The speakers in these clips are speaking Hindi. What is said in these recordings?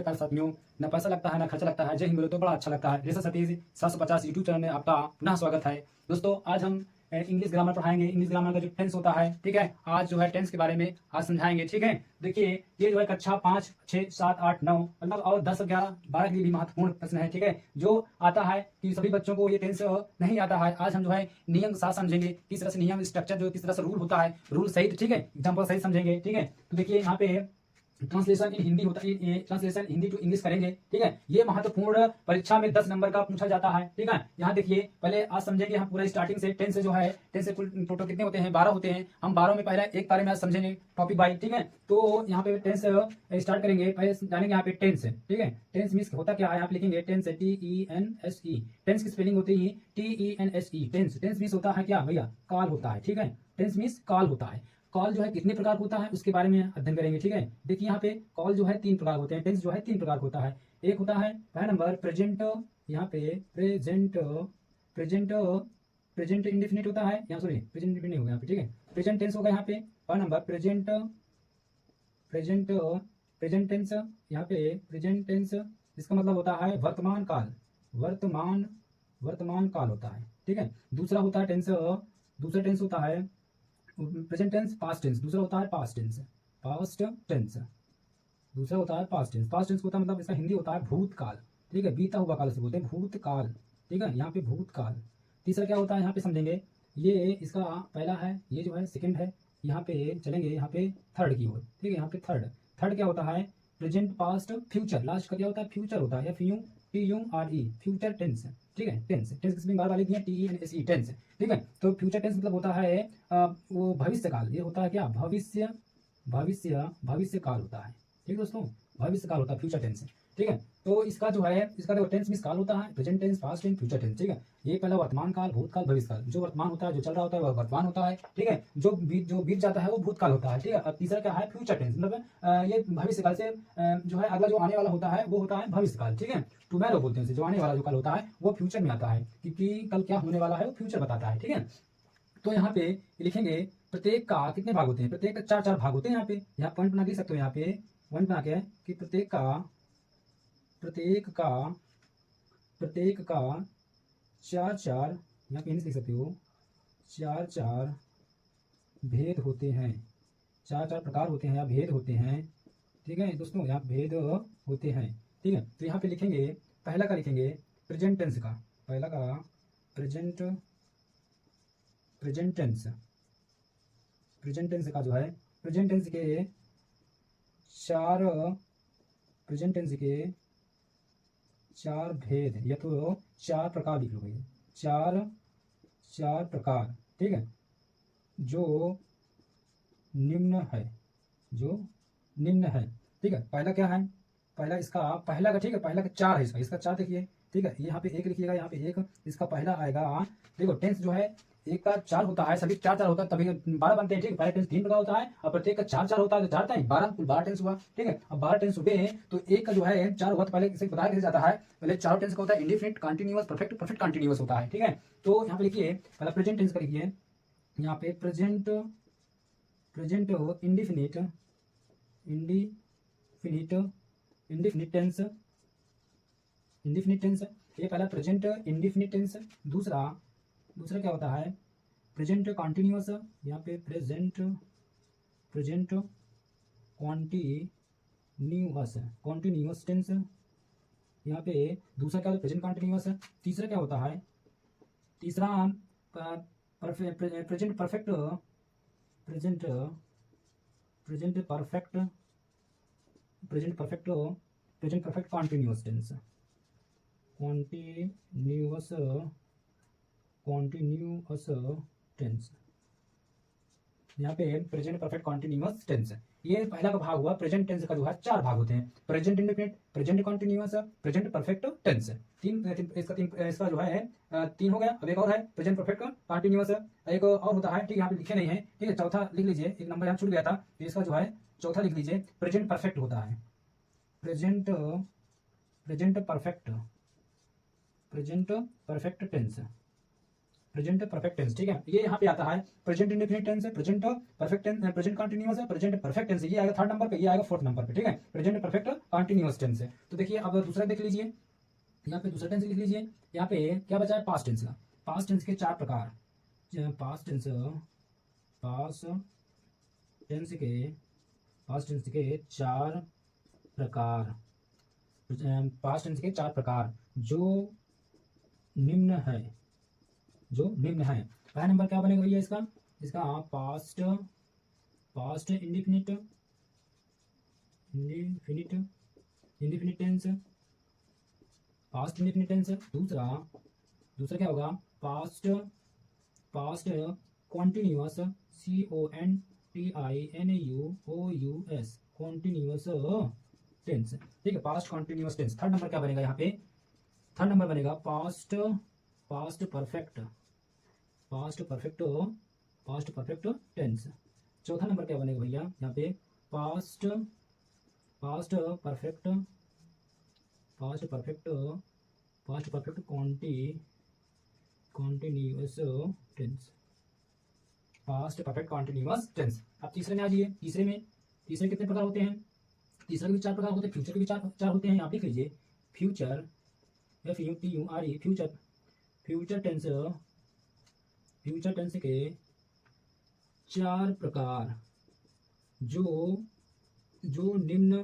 नमस्कार साथियों। न पैसा लगता है, न खर्चा लगता है। जय हिंद बोले तो बड़ा अच्छा लगता है। जैसा सतीश 750 यूट्यूब चैनल में आपका पुनः स्वागत है। दोस्तों, आज हम इंग्लिश ग्रामर पढ़ाएंगे। इंग्लिश ग्रामर का जो टेंस होता है, ठीक है, आज जो है टेंस के बारे में आज समझाएंगे। ठीक है, देखिए ये जो है कक्षा 5, 6, 7, 8, 9 मतलब और 10, 11, 12 के लिए भी महत्वपूर्ण प्रश्न है। ठीक है, जो आता है कि सभी बच्चों को ये टेंस नहीं आता है। आज हम जो है नियम के साथ समझेंगे, किस तरह से नियम स्ट्रक्चर जो किस तरह से रूल होता है, रूल सहित, ठीक है, एग्जाम्पल सहित समझेंगे। ठीक है, तो देखिए यहाँ पे ट्रांसलेशन इन हिंदी होता है, ट्रांसलेशन हिंदी टू इंग्लिश करेंगे। ठीक है, ये महत्वपूर्ण परीक्षा में 10 नंबर का पूछा जाता है। ठीक है, यहाँ देखिए पहले आज समझेंगे हम पूरा स्टार्टिंग से। 10 से जो है 10 से टोटल कितने होते हैं? 12 होते हैं। हम 12 में पहले एक बारे में आज समझेंगे टॉपिक बाई। ठीक है, तो यहाँ पे 10 से स्टार्ट करेंगे। पहले जानेंगे यहाँ पे टेंस। ठीक है, टेंस मीन्स होता क्या है, यहाँ पे लिखेंगे टेंस TENSE। टेंस की स्पेलिंग होती है TENSE। टेंस टेंस मीन्स होता है क्या भैया? काल होता है। ठीक है, टेंस मीन्स काल होता है। कॉल जो है कितने प्रकार होता है उसके बारे में अध्ययन करेंगे। ठीक है, देखिए यहाँ पे कॉल जो है 3 प्रकार होते हैं। टेंस जो है 3 प्रकार होता है। एक होता है पहला नंबर प्रेजेंट, यहाँ पे प्रेजेंट प्रेजेंट प्रेजेंट इंडेफिनिट होता है। यहाँ सॉरी प्रेजेंट इंडेफिनिट हो गया यहाँ पे। ठीक है, प्रेजेंट टेंस होगा यहाँ पे पहला number present present present tense. यहाँ पे प्रेजेंट टेंस इसका मतलब होता है वर्तमान काल, वर्तमान काल होता है। ठीक है, दूसरा होता है टेंस, दूसरा टेंस होता है प्रेजेंट टेंस, पास्ट टेंस। दूसरा होता है पास्ट टेंस, पास्ट टेंस। दूसरा होता है पास्ट टेंस। पास्ट टेंस होता है मतलब इसका हिंदी होता है भूतकाल। ठीक है, बीता हुआ काल से बोलते हैं भूतकाल। ठीक है, यहाँ पे भूतकाल। तीसरा क्या होता है यहाँ पे समझेंगे। ये इसका पहला है, ये जो है सेकंड है। यहाँ पे चलेंगे यहाँ पे थर्ड की ओर। ठीक है, यहाँ पे थर्ड थर्ड क्या होता है? Present, past, future. लास्ट का क्या होता है? फ्यूचर होता है। FUTURE, future tense. ठीक है, टेंस टेंस किसमें बार वाली है TENSE टेंस। ठीक है, तो फ्यूचर टेंस मतलब होता है वो भविष्य काल। ये होता है क्या? भविष्य भविष्य काल होता है। ठीक है दोस्तों, भविष्य काल होता है फ्यूचर टेंस। ठीक है, तो इसका जो है इसका जो टेंस मीन्स काल होता है present tense, past tense, future tense. ठीक है, ये पहला वर्तमान काल, भूतकाल, भविष्य काल। जो वर्तमान होता है, जो चल रहा होता है, वह वर्तमान होता है। ठीक है, जो बीत जाता है वो भूतकाल होता है। ठीक है, अब तीसरा क्या है? फ्यूचर टेंस मतलब ये भविष्य काल से जो है अगला जो आने वाला होता है वो होता है भविष्य काल। ठीक है, टुमारो बोलते हैं, जो आने वाला जो काल होता है वो फ्यूचर में आता है, क्योंकि कल क्या होने वाला है वो फ्यूचर बताता है। ठीक है, तो यहाँ पे लिखेंगे प्रत्येक का कितने भाग होते हैं? प्रत्येक का 4 4 भाग होते हैं। यहाँ पॉइंट बना के लिख सकते हो, यहाँ पे पॉइंट बना के कि प्रत्येक का 4 4 यहाँ पे लिख सकते हो, 4 4 भेद होते हैं, 4 4 प्रकार होते हैं या भेद होते हैं। ठीक है दोस्तों, यहाँ भेद होते हैं। ठीक है, तो यहाँ पे लिखेंगे पहला का लिखेंगे प्रेजेंट टेंस का। पहला का प्रेजेंट टेंस, प्रेजेंट टेंस का जो है प्रेजेंट टेंस के 4 प्रेजेंट टेंस के 4 भेद या तो 4 प्रकार लिख लो भैया, 4 प्रकार। ठीक है, जो निम्न है, जो निम्न है। ठीक है, पहला क्या है? पहला इसका पहला का, ठीक है, पहला का 4 है। इसका 4 देखिए। ठीक है, यहाँ पे 1 लिखिएगा, यहाँ पे 1 इसका पहला आएगा। देखो टेंस जो है एक का 4 होता है, सभी 4 4 होता है, तभी 12 बनते हैं। ठीक है, पहले टेंस 3 प्रकार होता है और प्रत्येक का 4 4 होता है, तो 4 टाइम 12, कुल 12 टेंस हुआ। ठीक है, अब 12 टेंस हुए तो एक का जो है 4 हुआ, तो पहले इसे बताया कैसे जाता है। पहले 4 टेंस का होता है indefinite, continuous, perfect, perfect continuous होता है। ठीक है, तो यहाँ पे लिखिए पहला प्रेजेंट टेंस का लिखिए, यहाँ पे प्रेजेंट इंडेफिनिट टेंस, ये पहला प्रेजेंट इंडेफिनिट टेंस। दूसरा क्या होता है? Present continuous. यहाँ पे प्रेजेंट कॉन्टिन्यूअस टेंस। यहाँ पे दूसरा क्या होता है? Present continuous. तीसरा क्या होता है? तीसरा present perfect, present perfect continuous tense, continuous tense. यहाँ पे प्रेजेंट परफेक्ट कॉन्टिन्यूअस टेंस। ये पहला का भाग हुआ। प्रेजेंट टेंस का जो है 4 भाग होते हैं, present indefinite, present continuous, present perfect tense. इसका जो है 3 हो गया। अब एक और है प्रेजेंट परफेक्ट कॉन्टिन्यूअस, एक और होता है। ठीक है, यहाँ पे लिखे नहीं है। ठीक है, चौथा लिख लीजिए, एक नंबर यहाँ छूट गया था, तो इसका जो है चौथा लिख लीजिए, प्रेजेंट परफेक्ट होता है। Present perfect tense, present perfect tense, ठीक है। ये यहाँ पे आता है प्रेजेंट इंडेफिनिट टेंस है, present perfect tense, present continuous है, प्रेजेंट परफेक्ट टेंस है, ये आएगा थर्ड नंबर पे, ये आएगा फोर्थ नंबर पे, ठीक है। प्रेजेंट परफेक्ट कंटीन्यूअस टेंस है। तो देखिए अब दूसरा देख लीजिए, यहाँ पे दूसरा टेंस लिख लीजिए। यहाँ पे क्या बचा है, पास्ट टेंस का। पास्ट टेंस के चार प्रकार, पास्ट टेंस, पास्ट टेंस के पास्ट टेंस के चार प्रकार, पास्ट टेंस के चार प्रकार जो निम्न है, जो निम्न है। पहला नंबर क्या बनेगा भैया इसका, इसका past, past indefinite, indefinite, indefinite tense, past indefinite tense. दूसरा, दूसरा क्या होगा, past, past continuous, CONTINUOUS, continuous tense, ठीक है, past continuous tense. Third number क्या बनेगा यहाँ पे, थर्ड नंबर बनेगा past, past perfect, past perfect, past perfect tense. चौथा नंबर क्या बनेगा भैया यहाँ पे, past, past perfect, past perfect, past perfect continuous tense, past perfect continuous tense. अब तीसरे में आ जाइए, तीसरे में, तीसरे कितने प्रकार होते हैं, तीसरे के भी चार प्रकार होते हैं, फ्यूचर के भी चार होते हैं। यहाँ पे लिख लीजिए future, FUTURE, future, future tense, future tense के चार प्रकार जो, जो निम्न,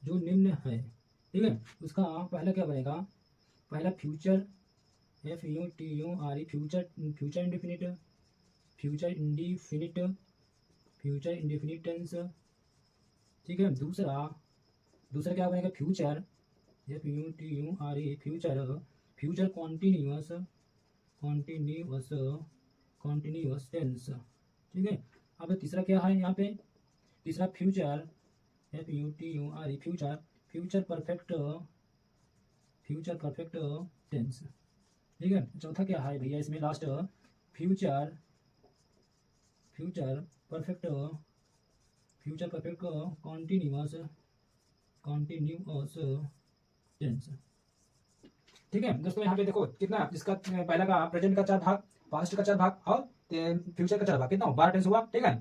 जो निम्न है, ठीक है। उसका पहला क्या बनेगा, पहला future, FUTURE, future, future indefinite, future indefinite, future indefinite tense, ठीक है। दूसरा, दूसरा क्या बनेगा, future, FUTURE, future, future continuous, continuous, continuous tense, ठीक है। अब तीसरा क्या है यहाँ पे, तीसरा future, FUTURE, future, future perfect, future perfect tense, ठीक है। चौथा क्या है भैया इसमें last, future, future perfect, future perfect continuous, continuous tense, ठीक है। दोस्तों यहाँ पे देखो कितना, इसका पहला का प्रेजेंट का चार भाग, पास्ट का चार भाग और फ्यूचर का चार भाग, कितना 12 टेंस हुआ, ठीक है।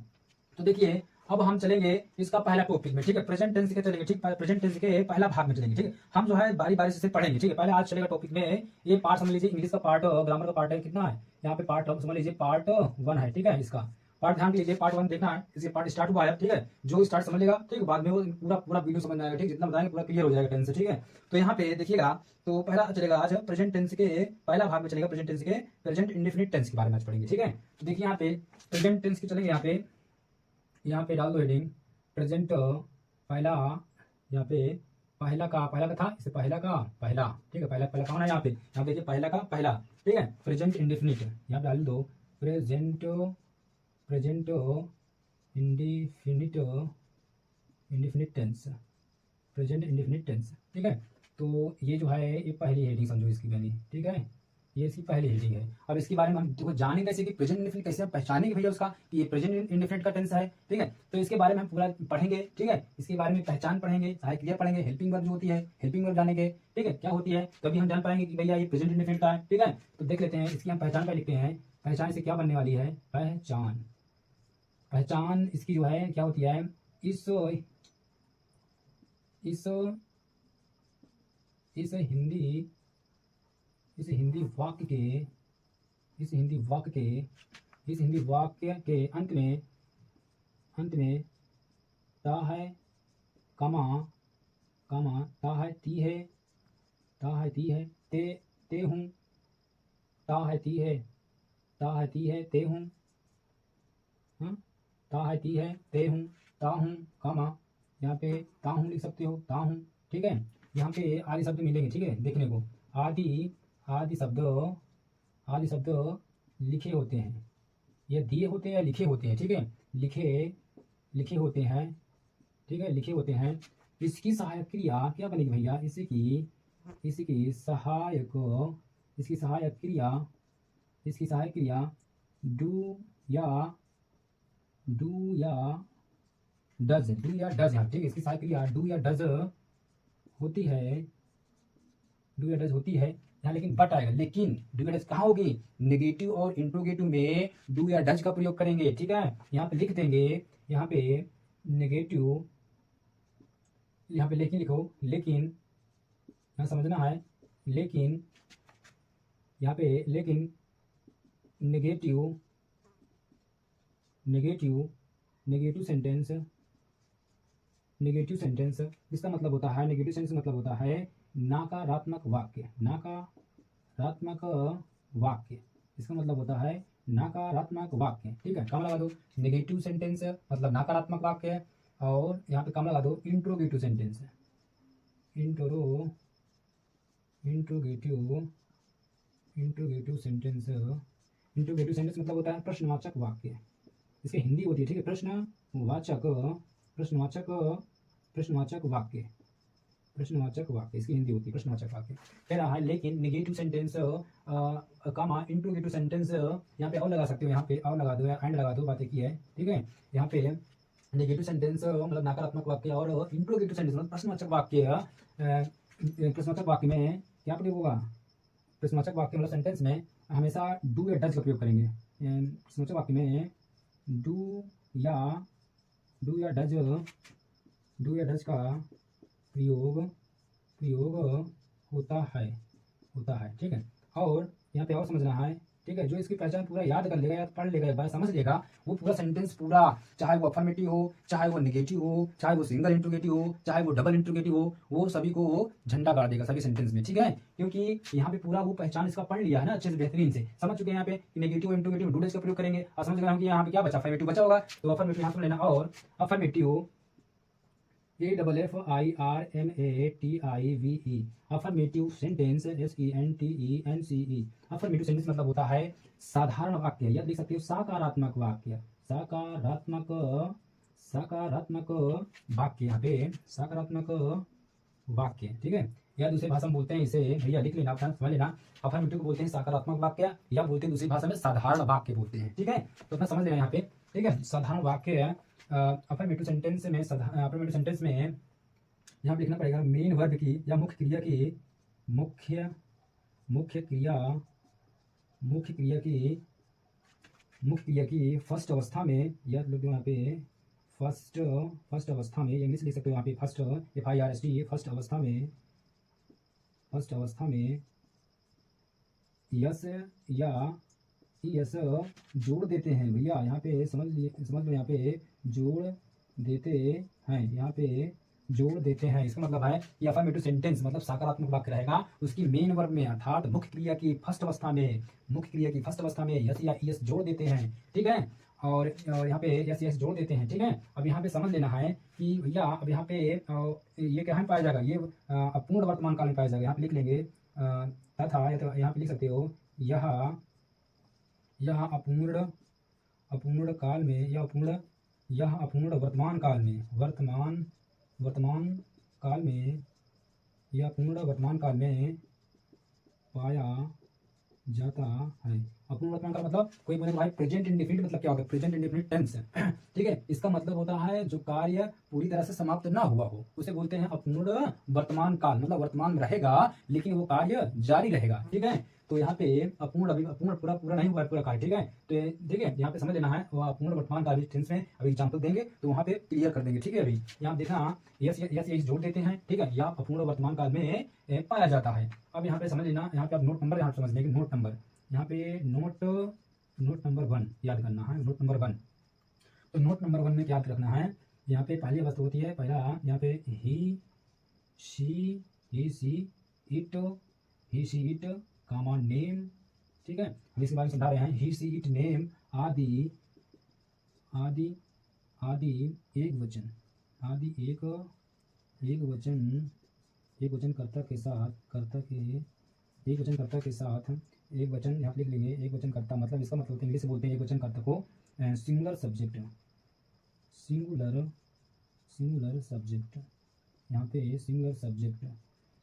तो देखिए अब हम चलेंगे इसका पहला टॉपिक में, ठीक है, प्रेजेंट टेंस के चलेंगे, ठीक, प्रेजेंट टेंस के पहला भाग में चलेंगे, ठीक है। हम जो है बारी बारी से पढ़ेंगे, ठीक है। पहले आज चलेगा टॉपिक में, ये पार्ट समझ लीजिए, इंग्लिश का पार्ट, ग्रामर का पार्ट है, कितना है यहाँ पे पार्ट, समझ लीजिए पार्ट 1 है, ठीक है। इसका पार्ट ध्यान लीजिए, पार्ट 1 देखना है, इसके पार्ट स्टार्ट हुआ है, ठीक है। जो स्टार्ट समझ लेगा, ठीक है, बाद में वो पूरा पूरा वीडियो समझ आएगा, ठीक, जितना बताएंगे पूरा क्लियर हो जाएगा टेंस, ठीक है। तो यहाँ पे देखिएगा, तो पहला चलेगा आज प्रेजेंट टेंस के पहला भाग में चलेगा, प्रेजेंट टेंस के, प्रेजेंट इंडेफिनिट टेंस के बारे में आज पढ़ेंगे, ठीक है। तो देखिए यहाँ पे प्रेजेंट टेंस के चलेंगे, यहाँ पे डाल दो हेडिंग प्रेजेंट, पहला, यहाँ पे पहला का था, इसे पहला का पहला, ठीक है, पहला पहला कौन है यहाँ पे, यहाँ देखिए पहला का पहला, ठीक है। प्रेजेंट इंडेफिनिट यहाँ पे डाल दो, present, present indefinite, indefinite tense, present indefinite tense, ठीक है। तो ये जो है ये पहली हेडिंग समझो इसकी पहली, ठीक है, ये इसकी पहली हेडिंग है। अब इसके बारे में हम देखो जानेंगे कैसे कि प्रेजेंट इंडेफिनिट कैसे हम पहचानेंगे भैया उसका कि ये प्रेजेंट इंडेफिनिट का टेंस है, ठीक है। तो इसके बारे में हम पूरा पढ़ेंगे, ठीक है। इसके बारे में पहचान पढ़ेंगे, सहायक क्रिया पढ़ेंगे, हेल्पिंग वर्ब जो होती है, हेल्पिंग वर्ब जानेंगे, ठीक है, क्या होती है, तभी हम जान पाएंगे कि भैया ये प्रेजेंट इंडेफिनिट का है, ठीक है। तो देख लेते हैं इसकी हम पहचान पर लिखते हैं, पहचान से क्या बनने वाली है, पहचान, पहचान इसकी जो है क्या होती है, इस इस हिंदी, इस हिंदी वाक्य के, इस हिंदी वाक्य के, इस हिंदी वाक्य के अंत में, अंत में ता है, कमा, कमा, ता है ती है, ता है ती है, ते हूँ, ता है ती है, ता है ती है, ते हूँ, ता है ती है, ते हूँ, ता हूँ, कमा, यहाँ पे ता हूँ लिख सकते हो, ता हूँ, ठीक है। यहाँ पे आदि शब्द मिलेंगे, ठीक है, देखने को आदि, आदि शब्द, आदि शब्द लिखे होते हैं, या दिए होते हैं या लिखे होते हैं, ठीक है, लिखे, लिखे होते हैं, ठीक है, लिखे होते हैं। इसकी सहायक क्रिया क्या बनेगी भैया, इसकी, इसकी सहायक, इसकी सहायक क्रिया, इसकी सहायक क्रिया डू या, डू या डज, डू या डज है, ठीक है। इसकी सहायक क्रिया डू या डज होती है, डू या डज होती है, यहाँ लेकिन बट आएगा, लेकिन डू या डज कहाँ होगी, नेगेटिव और इंट्रोगेटिव में डू या डज का प्रयोग करेंगे, ठीक है। यहाँ पे लिख देंगे, यहाँ पे नेगेटिव, यहाँ पे लेकिन लिखो, लेकिन यहाँ समझना है, लेकिन यहाँ पे लेकिन negative negative negative sentence, negative sentence इसका मतलब होता है, नेगेटिव सेंटेंस मतलब होता है नकारात्मक वाक्य, नकारात्मक वाक्य, इसका मतलब होता है नकारात्मक वाक्य, ठीक है। कम लगा दो नेगेटिव सेंटेंस मतलब नकारात्मक वाक्य, और यहाँ पे कम लगा दो interrogative sentence, interrogative sentence, interrogative sentence मतलब होता है प्रश्नवाचक वाक्य, इसकी हिंदी होती है, ठीक है, प्रश्नवाचक वाक्य, प्रश्नवाचक वाक्य इसकी हिंदी होती है प्रश्नवाचक वाक्य। कह रहा है लेकिन नेगेटिव सेंटेंस कामा इंट्रोगेटिव सेंटेंस, यहाँ पे और लगा सकते हो, यहाँ पे और लगा दो या एंड लगा दो, बात एक ही है, ठीक है। यहाँ पे नेगेटिव सेंटेंस मतलब नकारात्मक वाक्य और इंट्रोगेटिव सेंटेंस मतलब प्रश्नवाचक वाक्य, प्रश्नवाचक वाक्य में क्या प्रयोग होगा, प्रश्नवाचक वाक्य मतलब सेंटेंस में हमेशा डू या डज का प्रयोग करेंगे, प्रश्नवाचक वाक्य में डू या डज का प्रयोग होता है, ठीक है। और यहाँ पे और समझना है, ठीक है, जो इसकी पहचान पूरा याद कर लेगा या पढ़ लेगा, एक बार समझ लेगा, वो पूरा सेंटेंस पूरा, चाहे वो अफर्मेटिव हो, चाहे वो नेगेटिव हो, चाहे वो सिंगल इंट्रोगेटिव हो, चाहे वो डबल इंट्रोगेटिव हो, वो सभी को वो झंडा गाड़ देगा सभी सेंटेंस में, ठीक है। क्योंकि यहाँ पे पूरा वो पहचान इसका पढ़ लिया है ना अच्छे से, बेहतरीन से समझ चुके हैं यहाँ पे नेगेटिव इंट्रोगेटिव डू डज का प्रयोग करेंगे, और समझ गए हम कि यहाँ पे क्या बचा, अफर्मेटिव बचा होगा, तो अफर्मेटिव यहाँ सुन लेना, और affirmative AFFIRMATIVE affirmative sentence SENTENCE, affirmative sentence मतलब होता है साधारण वाक्य, या लिख सकते हो सकारात्मक वाक्य, सकारात्मक वाक्य, यहाँ पे सकारात्मक वाक्य, ठीक है। या दूसरी भाषा में बोलते हैं इसे, भैया लिख लेना, अपना समझ लेना, अफर्मेटिव को बोलते हैं सकारात्मक वाक्य, या बोलते हैं दूसरी भाषा में साधारण वाक्य बोलते हैं, ठीक है। तो अपना समझ लेना यहाँ पे, ठीक है, साधारण वाक्य। अफर्मेटिव सेंटेंस में यहाँ पे लिखना पड़ेगा मेन वर्ब की या मुख्य क्रिया की फर्स्ट अवस्था में, या लोग यहाँ पे फर्स्ट अवस्था में इंग्लिश लिख सकते हो, यहाँ पे फर्स्ट FIRST फर्स्ट अवस्था में यस या यस जोड़ देते हैं, भैया यहाँ पे समझ लो, यहाँ पे जोड़ देते हैं, इसका मतलब है कि अफर्मेटिव सेंटेंस मतलब सकारात्मक वाक्य रहेगा, उसकी मेन वर्ब में अर्थात मुख्य क्रिया की फर्स्ट अवस्था में यस या यस जोड़ देते हैं, ठीक है। और यहाँ पे यस जोड़ देते हैं, ठीक है। अब यहाँ पे समझ लेना है कि भैया अब यहाँ पे ये क्या पाया जाएगा, ये अपूर्ण वर्तमान काल में पाया जाएगा, यहाँ पे लिख लेंगे तथा, तो यहाँ पे लिख सकते हो यह अपूर्ण काल में, यह अपूर्ण वर्तमान काल में, यह अपूर्ण वर्तमान काल में पाया जाता है। अपूर्ण वर्तमान काल मतलब कोई बोले भाई प्रेजेंट इंडेफिनिट मतलब क्या होगा, प्रेजेंट इंडेफिनिट टेंस, ठीक है। इसका मतलब होता है जो कार्य पूरी तरह से समाप्त ना हुआ हो, उसे बोलते हैं अपूर्ण वर्तमान काल, मतलब वर्तमान में रहेगा लेकिन वो कार्य जारी रहेगा, ठीक है। तो यहाँ पे अपूर्ण पूरा नहीं हुआ है पूरा कार्य, ठीक है। तो ठीक है, यहाँ पे समझ लेना है, वो अपूर्ण वर्तमान काल टेंस में अभी एग्जाम्पल देंगे तो वहाँ पे क्लियर कर देंगे, ठीक है। अभी यहाँ देखना यस जोड़ देते हैं, ठीक है, या अपूर्ण वर्तमान काल में पाया जाता है। अब यहाँ पे समझ लेना, यहाँ पे आप नोट नंबर यहाँ समझ लेंगे, नोट नंबर यहाँ पे नोट नंबर 1 याद करना है, नोट नंबर 1। तो नोट नंबर 1 में क्या याद रखना है, यहाँ पे पहली वस्तु होती है, पहला यहाँ पे ही सी इट कामा नेम, ठीक है। हम इसके बारे में समझा रहे हैं, ही सी इट नेम आदि एक वचन कर्ता के साथ एक वचन यहाँ लिख लेंगे, एक वचन कर्ता मतलब इसका मतलब इंग्लिश से बोलते हैं एक वचन कर्ता को सिंगुलर सब्जेक्ट, यहाँ पे सिंगुलर सब्जेक्ट,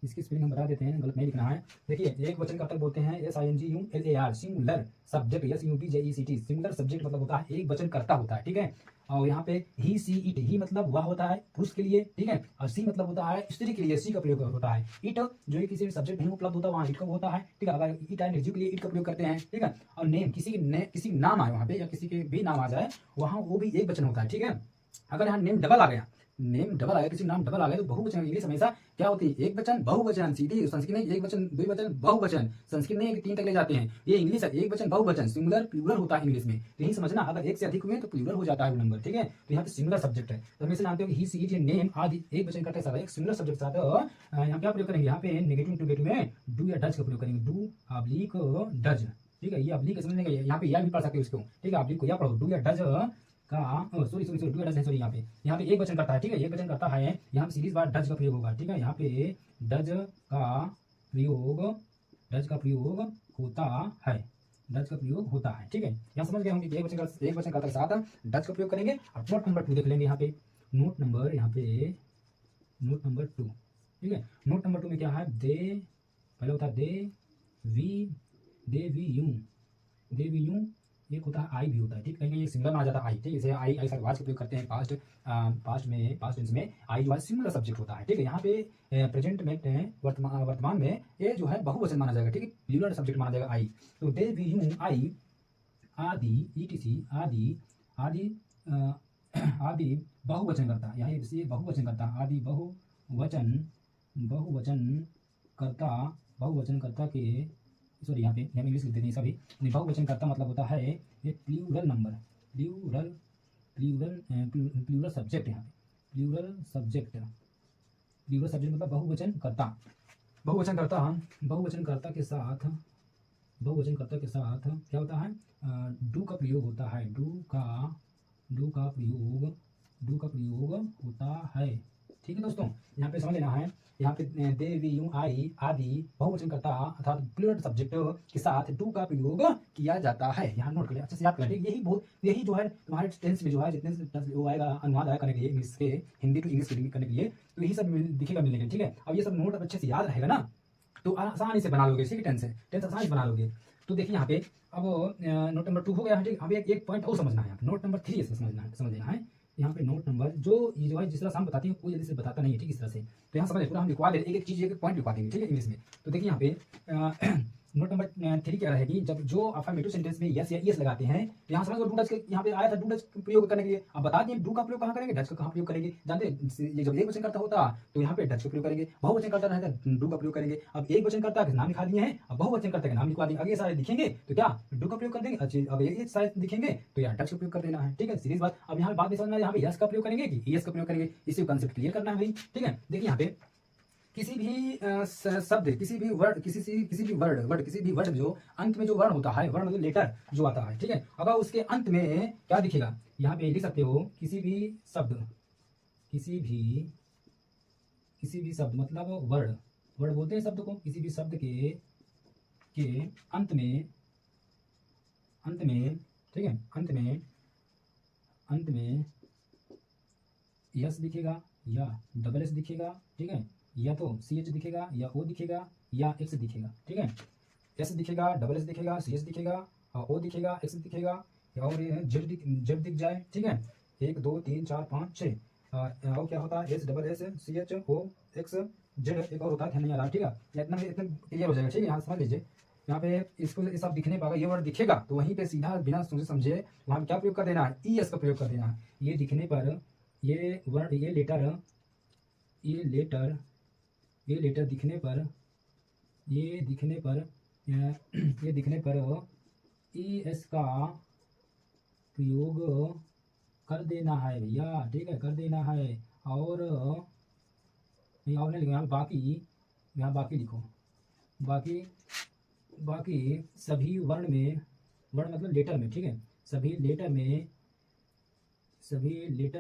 इसकी स्पेलिंग हम बता देते हैं, गलत नहीं लिखना है। देखिए एक वचन कर्ता बोलते हैं SINGULAR, singular subject, SUBJECT, singular subject मतलब होता है एक वचन कर्ता होता है, ठीक है। और यहाँ पे ही सी इट, ही मतलब वह होता है पुरुष के लिए, ठीक है, और सी मतलब होता है स्त्री के लिए, सी का प्रयोग होता है। इट जो है किसी भी सब्जेक्ट नहीं उपलब्ध होता वहाँ इट का होता है, ठीक है, अगर इट है निर्जीव के लिए इट का प्रयोग करते हैं, ठीक है। और नेम, किसी नाम आए वहाँ पे या किसी के भी नाम आ जाए वहाँ वो भी एक वचन होता है, ठीक है। अगर यहाँ नेम डबल आ गया, नेम डबल आ गया, किसी नाम डबल आ गया तो बहुवचन इंग्लिश हमेशा क्या होती है, एक वचन बहुवचन, सीधी संस्कृत में एक वचन द्विवचन बहुवचन, संस्कृत में 3 तक ले जाते हैं, ये इंग्लिश है एक वचन बहुवचन, सिंगुलर प्लूरल होता है इंग्लिश में, तो यही समझना, अगर एक से अधिक हुए तो प्लूरल हो जाता है वो नंबर, ठीक है। तो यहाँ पे सिंगुलर सब्जेक्ट है, तो हमेशा जानते हो कि ही सी इट ये नेम आदि एक वचन करते साथ एक सिंगुलर सब्जेक्ट साथ यहाँ क्या प्रयोग करेंगे, यहाँ पे नेगेटिव इंटरोगेटिव में डू या डज का प्रयोग करेंगे, डू ऑब्लिक डज, ठीक है। ये ऑब्लिक समझने का, यहाँ पे या भी पढ़ सकते हो इसको, ठीक है, ऑब्लिक को या पढ़ो, डू या डज का सॉरी डू या डज, सॉरी यहाँ पे एक वचन करता है, ठीक है, एक वचन करता है, यहाँ पे सीरीज बार डज का प्रयोग होगा, ठीक है, यहाँ पे डज का प्रयोग होता है, डज का प्रयोग होता है, ठीक है। यहाँ समझ गए होंगे कि एक वचन करता के साथ डज का प्रयोग करेंगे। अब नोट नंबर 2 देख लेंगे, यहाँ पे नोट नंबर 2, ठीक है। नोट नंबर 2 में क्या है, दे पहले होता है दे वी यूं, एक होता है आई भी होता है, ठीक है, ये सिंगुलर में आ जाता है आई, ठीक है, इसे आई ऐसा वाच का प्रयोग करते हैं पास्ट टेंस में आई जो है सिंगुलर सब्जेक्ट होता है, ठीक है। यहाँ पे प्रेजेंट में वर्तमान में ये जो है बहुवचन माना जाएगा, ठीक है, प्लूरल सब्जेक्ट माना जाएगा आई, तो दे वी यूं आई आदि ईटीसी आदि बहुवचन करता, यहाँ ये बहुवचन करता, आदि बहुवचन करता के सॉरी यहाँ पे इंग्लिश लिख देते हैं सभी, बहुवचन करता मतलब होता है ये प्लूरल नंबर, प्लूरल सब्जेक्ट, यहाँ पे प्लूरल सब्जेक्ट मतलब बहुवचन करता के साथ क्या होता है, डू का प्रयोग होता है, डू का प्रयोग होता है, ठीक है दोस्तों। यहाँ पे समझ लेना है, यहाँ पे दे वी यूं आई आदि बहुवचन करता अर्थात प्लूरल सब्जेक्ट के साथ डू का प्रयोग किया जाता है, यहाँ नोट कर लिया, अच्छे से याद कर लिया। यही जो है तुम्हारे टेंस में जो है जितने वो आएगा अनुवाद आया करने के लिए इंग्लिश के हिंदी टू इंग्लिश करने के लिए, तो यही सब दिखेगा मिलेगा, ठीक है। अब ये सब नोट अच्छे से याद रहेगा ना तो आसानी से बना लोगे, ठीक है, टेंस आसानी से बना लोगे। तो देखिए यहाँ पे अब नोट नंबर 2 हो गया है, ठीक। अब एक पॉइंट और समझना है, नोट नंबर 3 समझना है यहाँ पे नोट नंबर ये जो है जिस तरह से हम बताते हैं कोई जल्दी से बताता नहीं है, ठीक, इस तरह से, तो यहाँ समझ पूरा हम लिखवा देते, एक चीज एक पॉइंट लिखवा देंगे, ठीक है, इंग्लिश में। तो देखिए यहाँ पे नोट नंबर 3 क्या रहेगी, जब जो अफर्मेटिव सेंटेंस में यस या यस लगाते हैं तो यहाँ समझ लो डू डज के यहाँ पे आया था, डू डज प्रयोग करने के लिए। अब बता दिए डू का प्रयोग कहाँ करेंगे, डज का कहाँ प्रयोग करेंगे, जानते हैं ये जब एक वचन करता होता तो यहाँ पे डज का प्रयोग करेंगे, बहुवचन करता रहेगा डू का प्रयोग करेंगे। अब एक वचन करता है नाम लिखा दिए हैं, अब बहुवचन करता है नाम लिखवा दिए, आगे सारे दिखेंगे तो क्या डू का प्रयोग कर देंगे, अच्छी अब ये सारे दिखेंगे तो यहाँ डज का प्रयोग कर देना है, ठीक है, सीरीज बात। अब यहाँ बात समझना है, यहाँ पे यस का प्रयोग करेंगे कि यस का प्रयोग करेंगे, इसी कंसेप्ट क्लियर करना है भाई, ठीक है। देखिए यहाँ पे किसी भी शब्द, किसी भी वर्ड जो अंत में जो वर्ण होता है, वर्ण मतलब लेटर जो आता है, ठीक है, अगर उसके अंत में क्या दिखेगा, यहाँ पे लिख सकते हो किसी भी शब्द मतलब वर्ड बोलते हैं शब्द को, किसी भी शब्द के अंत में, ठीक है, अंत में यस दिखेगा या डबल एस दिखेगा, ठीक है, या तो सी एच दिखेगा या ओ दिखेगा या एक्स दिखेगा, ठीक है, एस दिखेगा, डबल एस दिखेगा, सी एच दिखेगा, ओ दिखेगा, एक्स दिखेगा, और जेड दिख जाए, ठीक है, 1 2 3 4 5 6 और क्या होता है S double S C H O X Z, एक और होता है ध्यान नहीं आ रहा, ठीक है, इतना क्लियर हो जाएगा, ठीक है। यहाँ समझ लीजिए, यहाँ पे इसको ये सब दिखने पाएगा, ये वर्ड दिखेगा तो वहीं पे सीधा बिना सोचे समझे वहाँ पे क्या प्रयोग कर देना है, ई एस का प्रयोग कर देना है। ये दिखने पर ये वर्ड ये लेटर दिखने पर ई एस का प्रयोग कर देना है भैया, ठीक है, कर देना है। और नहीं लिखो यहाँ बाकी लिखो, बाकी सभी वर्ण मतलब लेटर में, ठीक है, सभी लेटर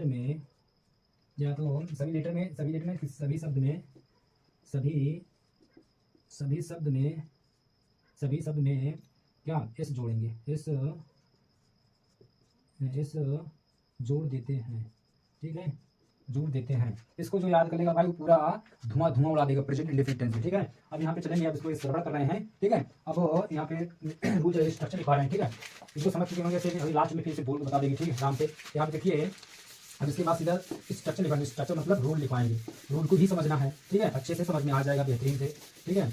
में या तो सभी शब्द में क्या एस जोड़ेंगे, एस जोड़ देते हैं, ठीक है, जोड़ देते हैं। इसको जो याद कर लेगा भाई वो पूरा धुआं धुआं उड़ा देगा प्रेजेंट इंडेफिनिट टेंस में, ठीक है। अब यहाँ पे चलेंगे, अब इसको सरल कर रहे हैं, ठीक है। अब यहाँ पे रूल स्ट्रक्चर लिखवा रहे हैं, ठीक है। इसको समझ चुके होंगे, अभी लास्ट में फिर से बोल के बता देंगे, ठीक है, आराम से। यहाँ पे देखिए, अब इसके बाद सीधा स्ट्रक्चर लिखवाएंगे, स्ट्रक्चर मतलब रूल लिखवाएंगे, रूल को भी समझना है, ठीक है, अच्छे से समझ में आ जाएगा बेहतरीन से, ठीक है।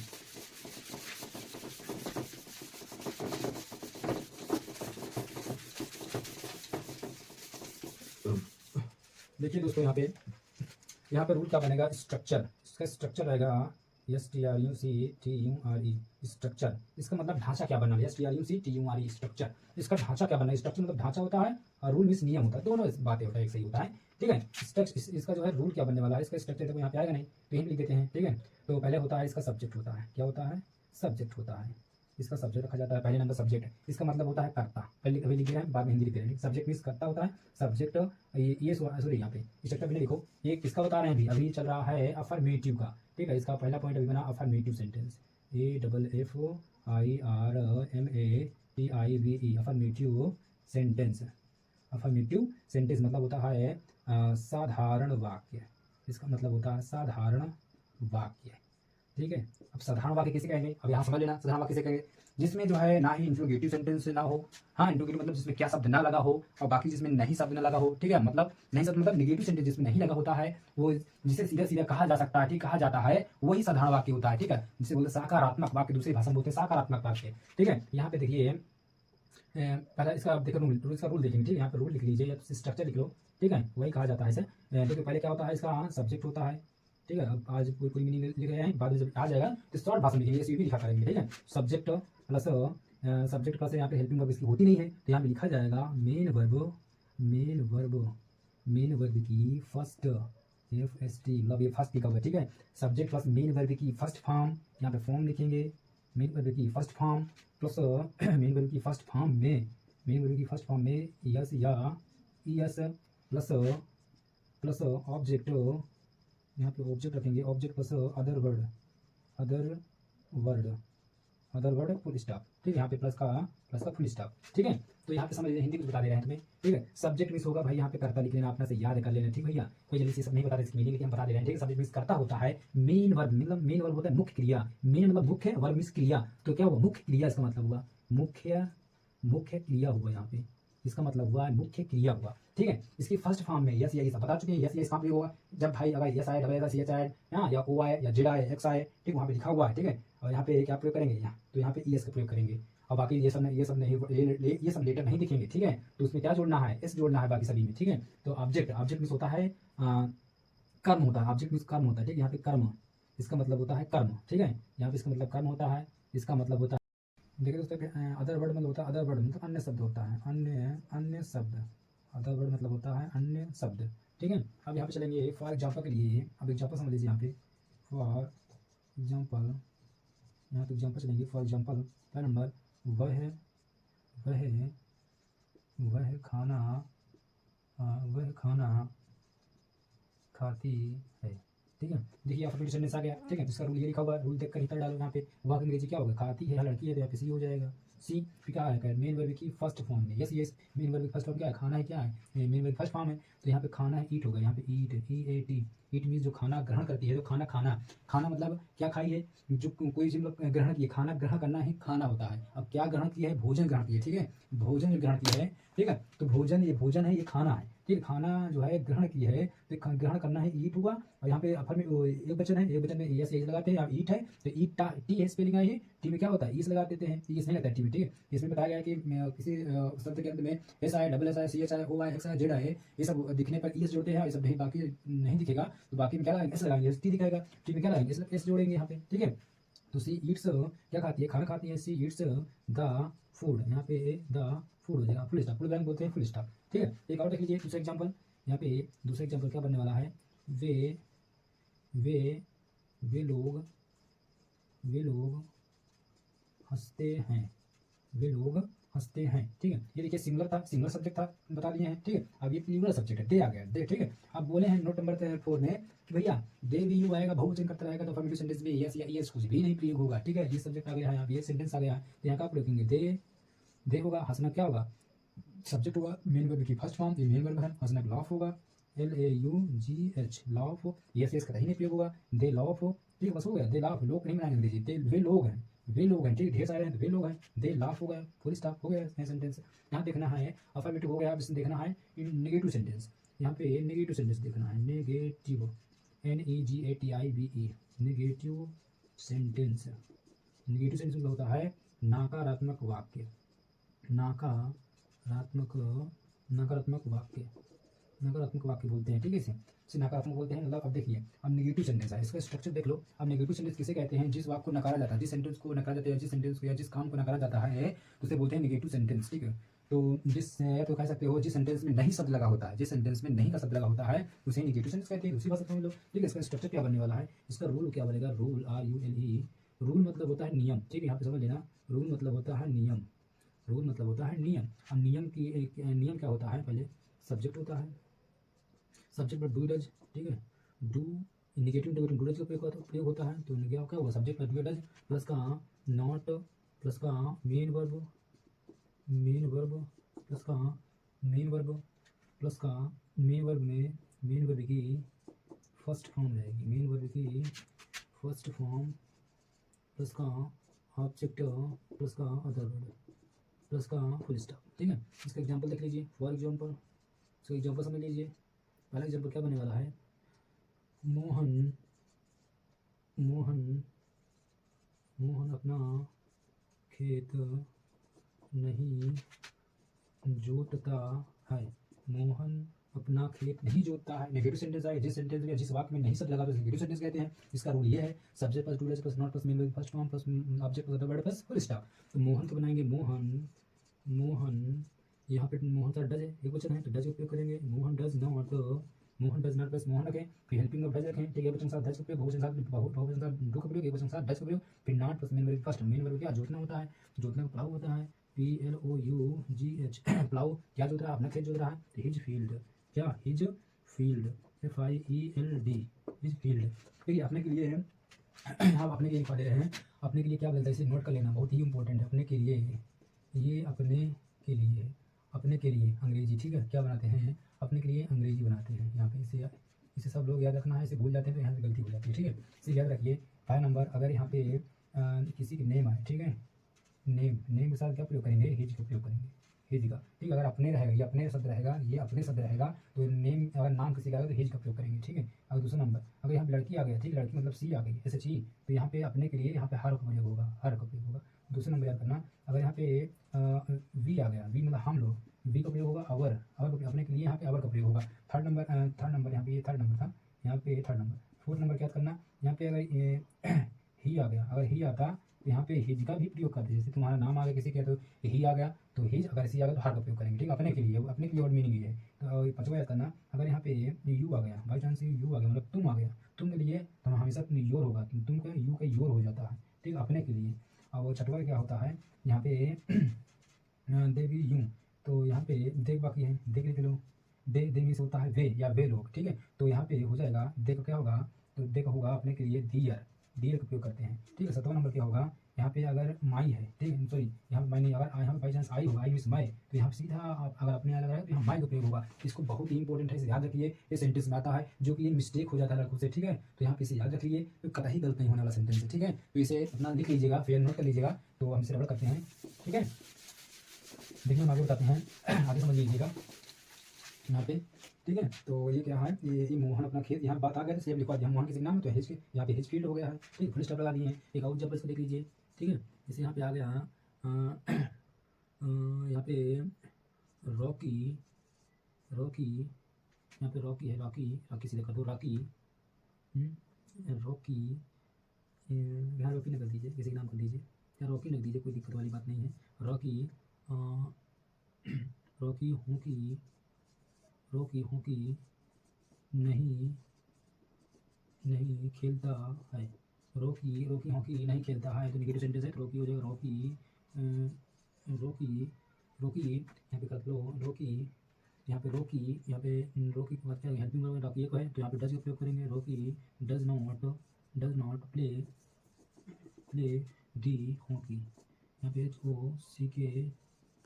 देखिए दोस्तों, यहाँ पे रूल क्या बनेगा, स्ट्रक्चर, इसका स्ट्रक्चर रहेगा STRUCTURE, स्ट्रक्चर। इसका मतलब ढांचा क्या बनना है, STRUCTURE स्ट्रक्चर। इसका ढांचा क्या बनना है, स्ट्रक्चर मतलब ढांचा होता है और रूल मीन्स नियम होता है, दोनों बातें होता है, एक सही होता है, ठीक है। इसका जो है रूल क्या बनने वाला है, इसका स्ट्रक्चर देखो यहाँ पे आएगा नहीं, तो यहीं लिख देते हैं, ठीक है। तो पहले होता है इसका सब्जेक्ट होता है, क्या होता है, सब्जेक्ट होता है, इसका सब्जेक्ट रखा जाता है पहले नंबर सब्जेक्ट। इसका मतलब होता है कर्ता, पहले अभी लिख रहे हैं, बाद में हिंदी लिख रहे हैं। सब्जेक्ट मीन्स कर्ता होता है, सब्जेक्ट ये सॉरी यहाँ पे स्ट्रक्चर भी देखो, ये किसका बता रहे हैं, अभी चल रहा है अफर्मेटिव का, ठीक है। इसका पहला पॉइंट अभी बना affirmative sentence, AFFIRMATIVE, affirmative sentence. Affirmative sentence मतलब होता है साधारण वाक्य, इसका मतलब होता है साधारण वाक्य, ठीक है। अब साधारण वाक्य किसे कहेंगे, अब यहाँ समझ लेना, साधारण वाक्य किसे कहेंगे, जिसमें जो है ना ही इंट्रोगेटिव सेंटेंस ना हो, हाँ इंट्रोगेटिव मतलब जिसमें क्या शब्द ना लगा हो, और बाकी जिसमें नहीं शब्द ना लगा हो, ठीक है। मतलब नहीं शब्द मतलब निगेटिव सेंटेंस जिसमें नहीं लगा होता है, वो जिसे सीधा सीधा कहा जा सकता है, ठीक, कहा जाता है, वही साधारण वाक्य होता है, ठीक है। जिसे बोलते सकारात्मक वाक्य, दूसरी भाषा में बोलते हैं सकारात्मक वाक्य, ठीक है। यहाँ पे देखिए, पहला इसका देखो रूल, इसका रूल देखेंगे, ठीक है। यहाँ पे रूल लिख लीजिए, स्ट्रक्चर लिख लो, ठीक है, वही कहा जाता है इसे। देखिए पहले क्या होता है, इसका सब्जेक्ट होता है, ठीक है। अब आज कोई मीनिंग लिख रहे हैं, बाद में जब आ जाएगा तो शॉर्ट भाषा में लिखेंगे, ऐसे भी लिखा करेंगे, ठीक है। सब्जेक्ट प्लस यहाँ पे हेल्पिंग वर्ब इसकी होती नहीं है, तो यहाँ पे लिखा जाएगा मेन वर्ब, मेन वर्ब की फर्स्ट, FST मतलब ये फर्स्ट लिखा हुआ है, ठीक है। सब्जेक्ट प्लस मेन वर्ब की फर्स्ट फॉर्म, यहाँ पे फॉर्म लिखेंगे, मेन वर्ब की first form plus main verb की फर्स्ट फॉर्म में यस या ES प्लस ऑब्जेक्ट, यहाँ पे ऑब्जेक्ट रखेंगे, object plus other word full stop, ठीक है। यहाँ पे प्लस का फुल स्टॉप, ठीक है। तो यहाँ पे समझ लीजिए, हिंदी कुछ बता दे रहे हैं तुम्हें, ठीक है। सब्जेक्ट मिस होगा भाई, यहाँ पे कर्ता लिख लेना, अपना से याद कर लेना, ठीक भैया, कोई जल्दी से सब नहीं बता रहे, इसकी मीनिंग हम बता दे रहे हैं, ठीक है। सब्जेक्ट मिस कर्ता होता है, मेन वर्ब मतलब मेन वर्ब होता है मुख्य क्रिया, मेन मतलब मुख्य, वर्ब मिस क्रिया, तो क्या हुआ, मुख्य क्रिया, इसका मतलब हुआ मुख्य क्रिया हुआ, यहाँ पे इसका मतलब हुआ मुख्य क्रिया हुआ, ठीक है। इसकी फर्स्ट फॉर्म में यस या सब बता चुके हैं, यस या कहाँ पे होगा, जब भाई अगर यस आए, डबल एस एच आए, हाँ, या ओ आए, या जेड आए, एक्स आए, ठीक, वहाँ पे लिखा हुआ है, ठीक है। और यहाँ पे क्या प्रयोग करेंगे, यहाँ तो यहाँ पे ES का प्रयोग करेंगे, और बाकी ये सब नहीं, ये सब लेटर नहीं दिखेंगे, ठीक है। तो उसमें क्या जोड़ना है, S जोड़ना है बाकी सभी में, ठीक है। तो ऑब्जेक्ट मिस होता है कर्म होता है, ऑब्जेक्ट मिस कर्म होता है, ठीक है। यहाँ पे कर्म, इसका मतलब होता है कर्म, ठीक है। यहाँ पे इसका मतलब कर्म होता है, इसका मतलब होता है, देखिए दोस्तों, अदर वर्ड मतलब होता है, अदर वर्ड मतलब अन्य शब्द होता है, अन्य शब्द, अदर वर्ड मतलब होता है अन्य शब्द, ठीक है। अब यहाँ पे चलेंगे फॉर एग्जाम्पल के लिए, अब एग्जाम्पल समझ लीजिए, यहाँ पे फॉर एग्जाम्पल, यहाँ पे एग्जाम्पल चलेंगे, फॉर एग्जाम्पल पहला नंबर, वह खाना खाती है, ठीक है। देखिए यहाँ पर सेंटेंस आ गया, ठीक है। जिसका रूल ये लिखा हुआ है, रूल देख कर इतना डालो, यहाँ पे वह अंग्रेजी क्या होगा, खाती है, लड़की है, तो यहाँ पे सी हो जाएगा, सी। फिर क्या है, मेन वर्ब की फर्स्ट फॉर्म में, यस मेन वर्ब की फर्स्ट फॉर्म क्या है, खाना है, क्या है, मेन वर्ब फर्स्ट फॉर्म है, तो यहाँ पे खाना है, ईट होगा, यहाँ पे ईट, EAT, ईट मीन्स जो खाना ग्रहण करती है, तो खाना मतलब क्या खाई है, जो कोई चीज ग्रहण की है, खाना ग्रहण करना ही खाना होता है। अब क्या ग्रहण किया है, भोजन ग्रहण किया है, ठीक है, भोजन ग्रहण किया है, ठीक है। तो भोजन है, ये खाना है, ठीक है। खाना जो है ग्रहण की है, तो ग्रहण करना है, ईट हुआ। और यहाँ पे अफर में एक वचन है, एक वचन में यस लगाते हैं, ईट है, तो ईट टी है स्पेलिंग है, ये टी में क्या होता है, ईस लगा देते हैं, ईस नहीं लगता है टी में, ठीक है। इसमें बताया गया है कि किसी शब्द के अंत में एस आए, डबल एस आए, CH आए, O आए, एक्स आए, जेड आए, ये सब दिखने पर ईस जोड़ते हैं, ये सब नहीं, बाकी नहीं दिखेगा, तो बाकी में क्या लगाएंगे, एस लगाएंगे, टी दिखाएगा, टी में क्या लगाएंगे, एस जोड़ेंगे यहाँ पे, ठीक है। तो सी ईट्स क्या खाती है, खाना खाती है, सी ईट्स द फूड, यहाँ पे द फूड हो जाएगा, फुल स्टॉप, फुल ब्लैंक बोलते हैं, फुल स्टॉप, ठीक है। एक और देख लीजिए दूसरा एग्जाम्पल, यहाँ पे दूसरा एग्जाम्पल क्या बनने वाला है, वे लोग हंसते हैं, ठीक है। ये देखिए सिंगुलर सब्जेक्ट था, बता दिए हैं, ठीक है। अब ये प्लूरल सब्जेक्ट है, दे आ गया, दे, ठीक है। अब बोले हैं नोट नंबर 4 में कि भैया दे भी यू आएगा, बहुवचन करता रहेगा, तो अफर्मेटिव सेंटेंस में यस या ES कुछ भी नहीं प्रयोग होगा, ठीक है। ये सब्जेक्ट आ गया है, यहाँ पे ये सेंटेंस आ गया है, तो यहाँ का प्रयोग करेंगे, दे होगा, हंसना क्या होगा, सब्जेक्ट होगा, मेन वर्ब की फर्स्ट फॉर्म, ये मेन वर्ब है, हंसना लाफ होगा, LAUGH, लाफ, यस यस का ही नहीं प्रयोग होगा। दे लाफ, ठीक बस हो गया। दे लाफ, लोग नहीं बनाएंगे अंग्रेजी, दे वे लोग हैं, वे लोग हैं, ठीक ढेर सारे हैं तो वे लोग हैं। दे लाफ हो गया, फुल स्टॉप हो गया सेंटेंस। यहाँ देखना है अफर्मेटिव हो गया, अब इसमें देखना है नेगेटिव सेंटेंस। यहाँ पे नेगेटिव सेंटेंस देखना है, negative NEGATIVE, negative sentence. Negative sentence में होता है नकारात्मक वाक्य, नकारात्मक नकारात्मक वाक्य, नकारात्मक वाक्य बोलते हैं, ठीक है। इसे नकारात्मक बोलते हैं। मतलब अब देखिए, अब नेगेटिव सेंटेंस है, इसका स्ट्रक्चर देख लो। अब नेगेटिव सेंटेंस किसे कहते हैं? जिस वाक्य को नकारा जाता है, जिस सेंटेंस को नकारा जाता है, जिस सेंटेंस को या जिस काम को नकारा जाता है तो उसे बोलते हैं नेगेटिव सेंटेंस, ठीक है। तो जिस या तो कह सकते हो जिस सेंटेंस में नहीं शब्द लगा होता है, जिस सेंटेंस में नहीं का शब्द लगा होता है उसे नेगेटिव सेंटेंस कहते हैं। दूसरी भाषा समझ लो, ठीक है। इसका स्ट्रक्चर क्या बनने वाला है, इसका रूल क्या बनेगा? रूल, RULE, रूल मतलब होता है नियम, ठीक है। यहाँ पे समझ लेना, रूल मतलब होता है नियम, रूल मतलब होता है नियम। अब नियम की एक नियम क्या होता है? पहले सब्जेक्ट होता है, सब्जेक्ट पर डू डज, ठीक है। डू नेगेटिव डू डज का प्रयोग होता है। तो क्या क्या होगा? सब्जेक्ट पर डू डज प्लस का नॉट प्लस का main verb, main verb plus का मेन वर्ब प्लस का मेन वर्ब में मेन वर्ब की फर्स्ट फॉर्म रहेगी, मेन वर्ब की फर्स्ट फॉर्म प्लस का ऑब्जेक्ट प्लस का अदर वर्ब प्लस का फुल स्टॉप, ठीक है। इसका एग्जांपल देख लीजिए। फॉर एग्जांपल इसका एग्जांपल समझ लीजिए। पहला एग्जांपल क्या बनने वाला है? मोहन मोहन मोहन अपना खेत नहीं जोतता है। मोहन अपना खेत नहीं जोतता है। नेगेटिव सेंटेंस है। जिस सेंटेंस में जिस वाक्य में नहीं शब्द लगा तो नेगेटिव सेंटेंस कहते हैं। इसका रूल ये है, subject plus do does plus not plus main verb first form plus object plus verb plus full stop. तो मोहन को बनाएंगे मोहन, मोहन यहाँ पे मोहन का डज है, एक वचन है तो डज का उपयोग करेंगे। Mohan does not, Mohan does not plus Mohan रखें, फिर हेल्पिंग ऑफ डज रखें, ठीक है। वचन साथ डज का प्रयोग, बहुवचन साथ बहुवचन साथ डू का प्रयोग, एक वचन साथ डज का प्रयोग, फिर not plus main verb first. Main verb क्या? जोतना होता है, जोतना प्लाउ होता है, PLOUGH प्लाउ क्या जोत रहा है? अपना खेत जोत रहा है। तो हिज फील्ड, क्या? His field, FIELD, his field, ठीक है। अपने के लिए आप अपने के लिए पढ़ रहे हैं, अपने के लिए क्या बोलते हैं इसे नोट कर लेना, बहुत ही इंपॉर्टेंट है। अपने के लिए, ये अपने के लिए, अपने के लिए अंग्रेजी, ठीक है। क्या बनाते हैं? अपने के लिए अंग्रेजी बनाते हैं। यहाँ पे इसे सब लोग याद रखना है, इसे भूल जाते हैं तो यहाँ पे गलती हो जाती है, ठीक है। इसे याद रखिए। 5 नंबर, अगर यहाँ पे किसी की नेम आए, ठीक है, नेम के साथ क्या प्रयोग करेंगे? हिज का प्रयोग करेंगे, हिज का, ठीक है। अगर अपने रहेगा, ये अपने शब्द रहेगा, ये अपने शब्द रहेगा तो नेम, अगर नाम किसी का आएगा तो हिज का प्रयोग करेंगे, ठीक है। अगर दूसरा नंबर, अगर यहाँ पे लड़की आ गया, ठीक है, लड़की मतलब सी आ गई, SHE, तो यहाँ पे अपने के लिए यहाँ पे हर का प्रयोग होगा, हर का प्रयोग होगा। दूसरा नंबर याद करना, अगर यहाँ पे वी आ गया, वी मतलब हम लोग, वी का प्रयोग होगा अवर, अवर अपने के लिए यहाँ पे अवर का प्रयोग होगा। थर्ड नंबर यहाँ पे, ये थर्ड नंबर था, यहाँ पे थर्ड नंबर। फोर्थ नंबर क्या करना, यहाँ पे अगर ही आ गया, अगर ही आता तो यहाँ पे हिज का भी प्रयोग करते हैं। जैसे तुम्हारा नाम आ गया किसी का तो ही आ गया तो हिज, अगर सी आ गया तो हर का प्रयोग करेंगे, ठीक है। अपने के लिए, अपने के लिए और मीनिंग ये है। तो पांचवा याद करना, अगर यहाँ पे यू आ गया, बाई चांस यू आ गया मतलब तुम आ गया, तुम के लिए तो हमेशा योर होगा, तुम का यू का योर हो जाता है, ठीक है, अपने के लिए। और छठवा क्या होता है यहाँ पे दे भी यूँ, तो यहाँ पे देख बाकी है, देख लिख लो। दे मीन्स होता है वे या वे लोग, ठीक है। तो यहाँ पे हो जाएगा दे का क्या होगा? तो दे का होगा अपने के लिए दियर, दियर का उपयोग करते हैं, ठीक है। 7वां नंबर क्या होगा? यहाँ पे अगर माई है, ठीक है, सॉरी यहाँ पे माई नहीं, अगर यहाँ पे बाई चांस आई होगा, आई मीन्स माई, तो यहाँ पे सीधा अगर अपने अलग है तो यहाँ माई का प्रयोग होगा। इसको बहुत ही इंपॉर्टेंट है, इसे याद रखिए। ये सेंटेंस में आता है जो कि ये मिस्टेक हो जाता है लड़कों से, ठीक है। तो यहाँ पे इसे याद रखिए, तो कतई गलत नहीं होने वाला सेंटेंस है, ठीक है। तो इसे अपना लिख लीजिएगा, फिर नोट कर लीजिएगा, तो हम इसे रबड़ करते हैं, ठीक है। देखिए हम आगे बताते हैं, आगे समझ लीजिएगा यहाँ पे, ठीक है। तो ये क्या है, ये मोहन अपना खेत, यहाँ बात आ गया तो सेम लिखवा दिया, मोहन किसी नाम है तो हिज, यहाँ पे हिज फील्ड हो गया है, ठीक है, फुल स्टॉप लगा दिए हैं। एक और जब इसको देख लीजिए, ठीक है। जैसे यहाँ पे आ गया यहाँ पे रॉकी, रॉकी, यहाँ पे रॉकी है, रॉकी, रॉकी से कर दो, रॉकी, रॉकी, यहाँ रॉकी न कर दीजिए, किसी का नाम कर दीजिए, या रॉकी लिख दीजिए, कोई दिक्कत वाली बात नहीं है। Rocky, Rocky hockey, Rocky hockey नहीं नहीं खेलता है। रॉकी, रॉकी हॉकी नहीं खेलता है, तो नेगेटिव सेंटेंस है, तो रॉकी हो जाएगा रॉकी, रॉकी, रॉकी यहाँ पे कर लो, रॉकी, यहाँ पे रॉकी, यहाँ पे रॉकी के बाद क्या हेल्पिंग वर्ब रॉकी एक है, तो यहाँ पे डज का उपयोग करेंगे। Rocky does not play the hockey, यहाँ पे HOCK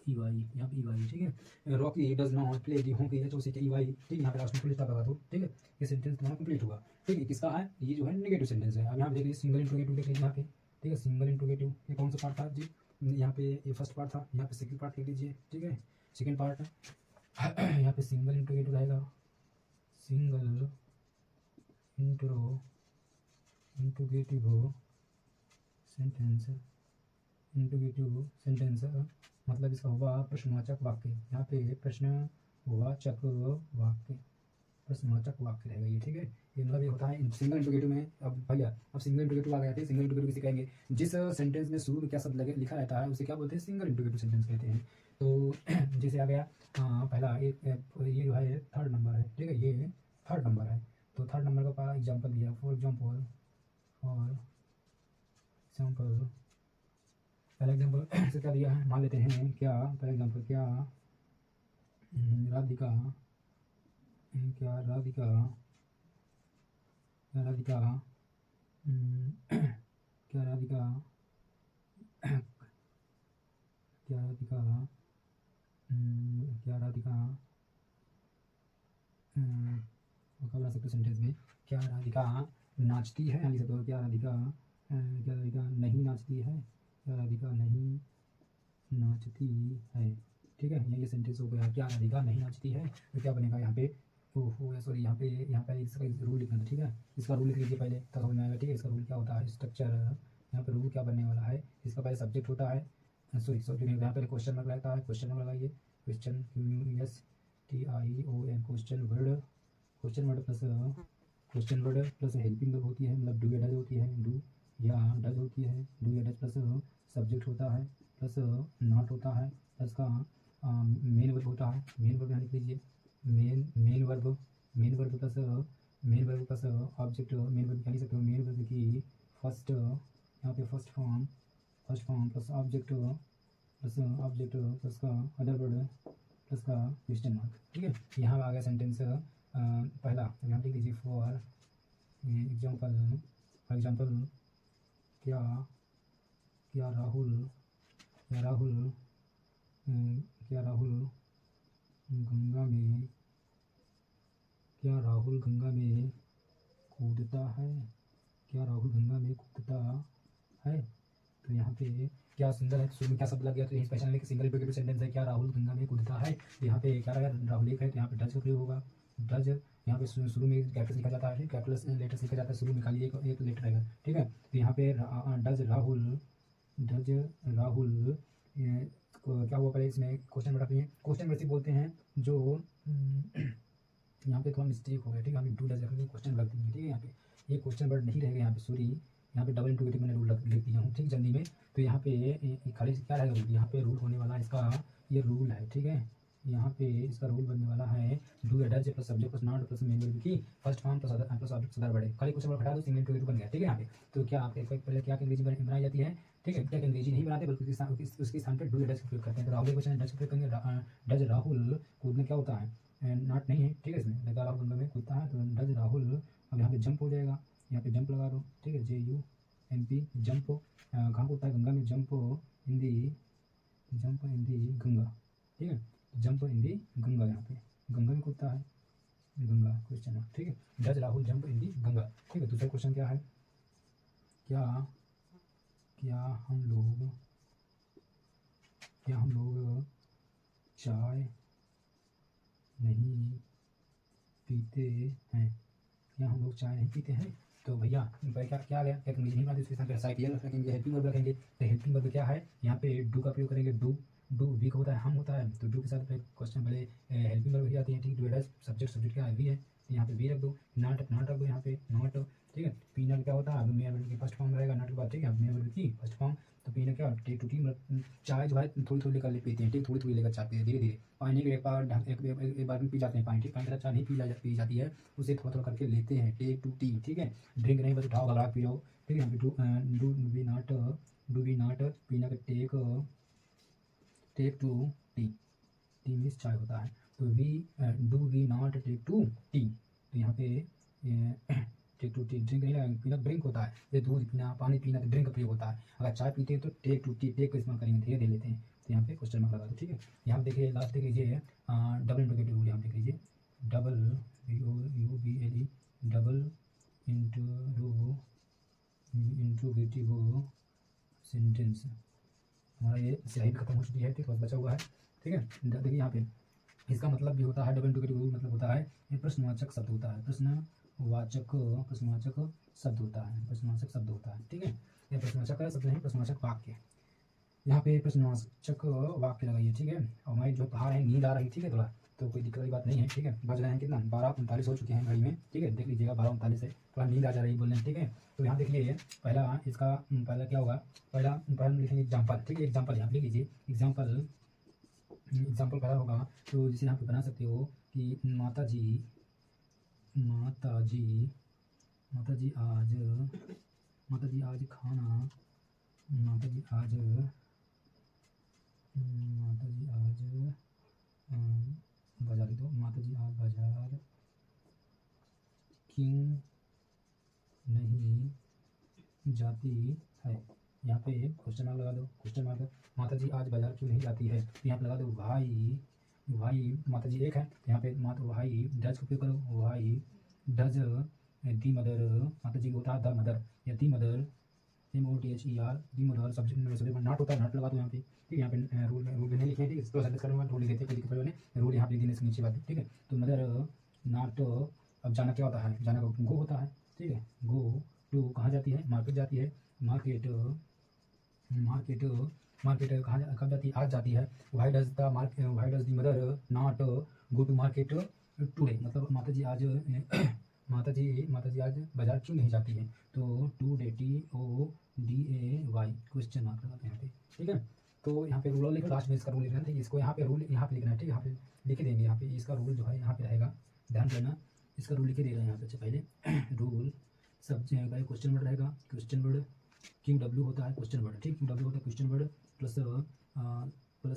ई वाई, यहाँ पे ई वाई, ठीक है। Rocky does not play the hockey, H O C K E y, ठीक है। यहाँ पे लास्ट में पुलिस लगा दो, ठीक है। ये सेंटेंस तुम्हारा कंप्लीट हुआ, ठीक है। किसका है ये जो है नेगेटिव सेंटेंस है। अब यहाँ पे देखिए सिंगल इंट्रोगेटिव देख लीजिए यहाँ पे, ठीक है। सिंगल इंट्रोगेटिव ये कौन सा पार्ट था जी, यहाँ पे ये फर्स्ट पार्ट था, यहाँ पे सेकंड पार्ट लिख लीजिए, ठीक है। सेकंड पार्ट यहाँ पे सिंगल इंट्रोगेटिव रहेगा, single interrogative sentence, interrogative sentence मतलब इसका हुआ प्रश्नवाचक वाक्य। यहाँ पे प्रश्नवाचक वाक्य, प्रश्नवाचक वाक्य रहेगा ये, ठीक है। ये मतलब ये होता है सिंगल इंट्रोगेटिव में। अब भैया अब सिंगल इंट्रोगेटिव आ गया है, सिंगल इंट्रोगेटिव किसे कहेंगे, जिस सेंटेंस में शुरू में क्या शब्द लिखा रहता है उसे क्या बोलते हैं, सिंगल इंट्रोगेटिव सेंटेंस कहते हैं। तो जैसे आ गया पहला एक ये जो है थर्ड नंबर है, ठीक है। ये थर्ड नंबर है, तो थर्ड नंबर का एग्जाम्पल दिया, फॉर एग्जाम्पल पहला एग्जाम्पल से क्या दिया है, मान लेते हैं क्या, पहला एग्जाम्पल क्या राधिका क्या राधिका क्या राधिका क्या राधिका क्या राधिका क्या राधिका क्या बना सकते सेंटेंस में, क्या राधिका नाचती है, लिख सकते हो क्या राधिका नहीं नाचती है, क्या राधिका नहीं नाचती है, ठीक है। ये सेंटेंस हो गया, क्या राधिका नहीं नाचती है। तो क्या बनेगा यहाँ पे, ओहो सॉरी यहाँ पे इसका रूल लिखना था, ठीक है। इसका रूल लिख लीजिए पहले तब समझ में आएगा, ठीक है। इसका रूल क्या होता है, स्ट्रक्चर, यहाँ पे रूल क्या बनने वाला है, इसका पहले सब्जेक्ट होता है, सॉरी यहाँ पे क्वेश्चन मार्क लगता है, क्वेश्चन मार्क लगाइए, question QUESTION, question word plus helping verb होती है, मतलब डू या डज होती है, डू या डज होती है, डू या डज प्लस सब्जेक्ट होता है, प्लस नॉट होता है, प्लस का मेन वर्ब होता है। मेन वर्ब यहाँ लिख लीजिए, main verb plus object, main verb क्या लिख सकते हो, मेन वर्ब की फर्स्ट, यहाँ पे first form plus object plus का अदर वर्ड प्लस का क्वेश्चन मार्क, ठीक है। यहाँ आ गया सेंटेंस पहला, यहाँ लिख लीजिए फॉर एग्जाम्पल क्या राहुल गंगा में कूदता है, क्या राहुल गंगा में कूदता है। तो यहाँ पे क्या सुंदर है, शुरू में क्या शब्द लग गया, तो यही पहचान लें कि सिंगल इंट्रोगेटिव सेंटेंस है, क्या राहुल गंगा में कूदता है। तो यहाँ पे क्या लगा, राहुल एक है, तो यहाँ पे डज का प्रयोग होगा। डज यहाँ पे शुरू में कैपिटल लिखा जाता है, कैपिटल लेटर्स लिखा जाता है, शुरू में खाली एक लेटर रहेगा, ठीक है। तो यहाँ पे डज राहुल क्या हुआ, पहले इसमें क्वेश्चन वर्ड है, क्वेश्चन वर्ड बोलते हैं जो यहाँ पे थोड़ा मिस्टेक हो गया, ठीक है। हम डू डज क्वेश्चन वर्ड देंगे, ठीक है। यहाँ पे ये क्वेश्चन वर्ड नहीं रहेगा, यहाँ पे सॉरी, यहाँ पे डबल इंट्रोगेटिव मैंने रूल लिख दिया हूँ, ठीक, जल्दी में। तो यहाँ पे खाली क्या रहेगा, यहाँ पे रूल होने वाला है इसका, ये रूल है, ठीक है। यहाँ पे इसका रूल बनने वाला है, डू या does plus subject plus not plus main verb की फर्स्ट फॉर्म प्लस ऑब्जेक्ट सदर बड़े, खाली क्वेश्चन वर्ड हटा दो, सिंगल इंट्रोगेटिव बन गया, ठीक है। यहाँ पे तो क्या आपके पहले क्या अंग्रेजी बनाई जाती है, ठीक है। क्या अंग्रेजी नहीं बनाते बल्कि उसके स्थान पर डू या डज का प्रयोग करते हैं। तो राहुल क्वेश्चन डज का प्रयोग करेंगे, डज राहुल कूदने क्या होता है, नॉट नहीं है, ठीक है। इसमें लगा राहुल गंगा में कूदता है, तो डज राहुल, अब यहाँ पे जंप हो जाएगा, यहाँ पे जंप लगा दो, ठीक है, JUMP जंप, कहाँ होता है, गंगा में, जंप इन दी गंगा, ठीक है। जंप इन दी गंगा, यहाँ पे गंगा में कूदता है, गंगा क्वेश्चन मार्क, ठीक है। डज राहुल जंप इन दी गंगा, ठीक है। दूसरा क्वेश्चन क्या है, क्या हम लोग चाय नहीं पीते हैं, क्या हम लोग चाय नहीं पीते हैं। तो भैया क्या आ गया, क्या अंग्रेजी नहीं बनाते, उसके साथ ऐसा रखेंगे, हेल्पिंग वर्ब रखेंगे। तो हेल्पिंग वर्ब क्या है, यहाँ पे डू का प्रयोग करेंगे, डू वीक होता है, हम होता है, तो डू के साथ क्वेश्चन पहले हेल्पिंग वर्ब ही आती है, ठीक। डू डज सब्जेक्ट क्या है, वी है, तो यहाँ पे वी रख दो, नॉट रख दो यहाँ पे, नॉट, ठीक है। पीनट क्या होता है, मेन वर्ब की फर्स्ट फॉर्म रहेगा, नॉट के बाद, ठीक है, मेन वर्ब की फर्स्ट फॉर्म। तो पीना क्या, टेक टू टी, चाय जो है थोड़ी लेकर पीते हैं, ठीक, थोड़ी लेकर चाय पीते हैं, धीरे धीरे पानी के एक बार में पी जाते हैं पानी, ठीक। पानी के साथ चाय नहीं पी जाती है, उसे थोड़ा करके लेते हैं, टेक टू टी, ठीक है। ड्रिंक नहीं बस उठाओ घबरा पी जाओ, ठीक है। यहाँ पे डू वी नॉट पीना का टेक टू टी मीन्स चाय होता है, तो do we not take to tea, तो यहाँ पे टेक टू टी, ड्रिंक नहीं पीना, ड्रिंक होता है, ये दूध पीना, पानी पीना, तो ड्रिंक का प्रयोग होता है। अगर चाय पीते हैं तो टेक टू टी, टेक का इस्तेमाल करेंगे, धीरे धीरे लेते हैं, तो यहाँ पे क्वेश्चन मार्क लगा दो, ठीक है। यहाँ पे देखिए लास्ट कीजिए डबल इंटीग्रेटिव रूल, यहाँ पे कीजिए double UBLE double interrogative sentence. हमारा ये स्याही खत्म हो चुकी है, ठीक है, बस बचा हुआ है, ठीक है। देखिए यहाँ पे इसका मतलब भी होता है डबल इंटीग्रेटिव रूल, मतलब होता है ये प्रश्नवाचक शब्द होता है, प्रश्नवाचक शब्द होता है, प्रश्नवाचक शब्द होता है, ठीक है। ये प्रश्नवाचक शब्द नहीं, प्रश्नवाचक वाक्य। यहाँ पे प्रश्नवाचक वाक्य लगाइए, ठीक है। और हमारी जो पहाड़ है नींद आ रही, ठीक है, थोड़ा तो कोई दिक्कत वाली बात नहीं है, ठीक है। बज रहे हैं कितना 12:39 हो चुके हैं घड़ी में, ठीक है, देख लीजिएगा 12:39 है, थोड़ा नींद आ जा रही है बोलने में, ठीक है। तो यहाँ देखिए पहला इसका पहला क्या होगा, पहला लिखेंगे एग्जाम्पल, ठीक है। एग्जाम्पल यहाँ लिख लीजिए, एग्जाम्पल पहला होगा तो जिसे यहाँ पे बना सकते हो कि माता जी आज खाना, माता जी आज बाजार दो, माता जी आज बाजार क्यों नहीं जाती है। यहाँ पे क्वेश्चन मार्क लगा दो, क्वेश्चन मार्क। माता जी आज बाजार क्यों नहीं जाती है, तो यहाँ पे लगा दो भाई माता जी एक है, तो यहाँ पे भाई डज का उपयोग करो, भाई डज दी मदर, माता जी होता है द मदर या दी मदर, MOTHER दी मदर, सब्जेक्ट में नॉट होता है, नॉट लगा दो यहाँ पे, ठीक है। यहाँ पे रूल नहीं लिखे हैं, ठीक है, तो सेंटेंस करूँगा रूल लिख देते हैं, कोई दिक्कत वाली नहीं, रूल यहाँ पे देने से नीचे बात, ठीक है। तो मदर नॉट, अब जाना क्या होता है, जाना का गो होता है, ठीक है। गो टू कहाँ जाती है, मार्केट जाती है, मार्केट कहाँ कब जाती है, आज जाती है। Why does the mother not go to market today, मतलब माता जी आज बाजार क्यों नहीं जाती है। तो टुडे TODAY क्वेश्चन मार्क लगाते हैं यहाँ पे, ठीक है। तो यहाँ पे रूल लिखो, लास्ट में इसका रूल लिखना है, इसको यहाँ पे रूल यहाँ पे लिखना है, ठीक है। यहाँ पे लिख देंगे, यहाँ पे इसका रूल जो है यहाँ पे रहेगा, ध्यान देना, इसका रूल लिखे देगा यहाँ पे। अच्छा पहले रूल सब जगह क्वेश्चन वर्ड रहेगा, क्वेश्चन वर्ड QW होता है क्वेश्चन वर्ड, ठीक, QW होता है क्वेश्चन वर्ड प्लस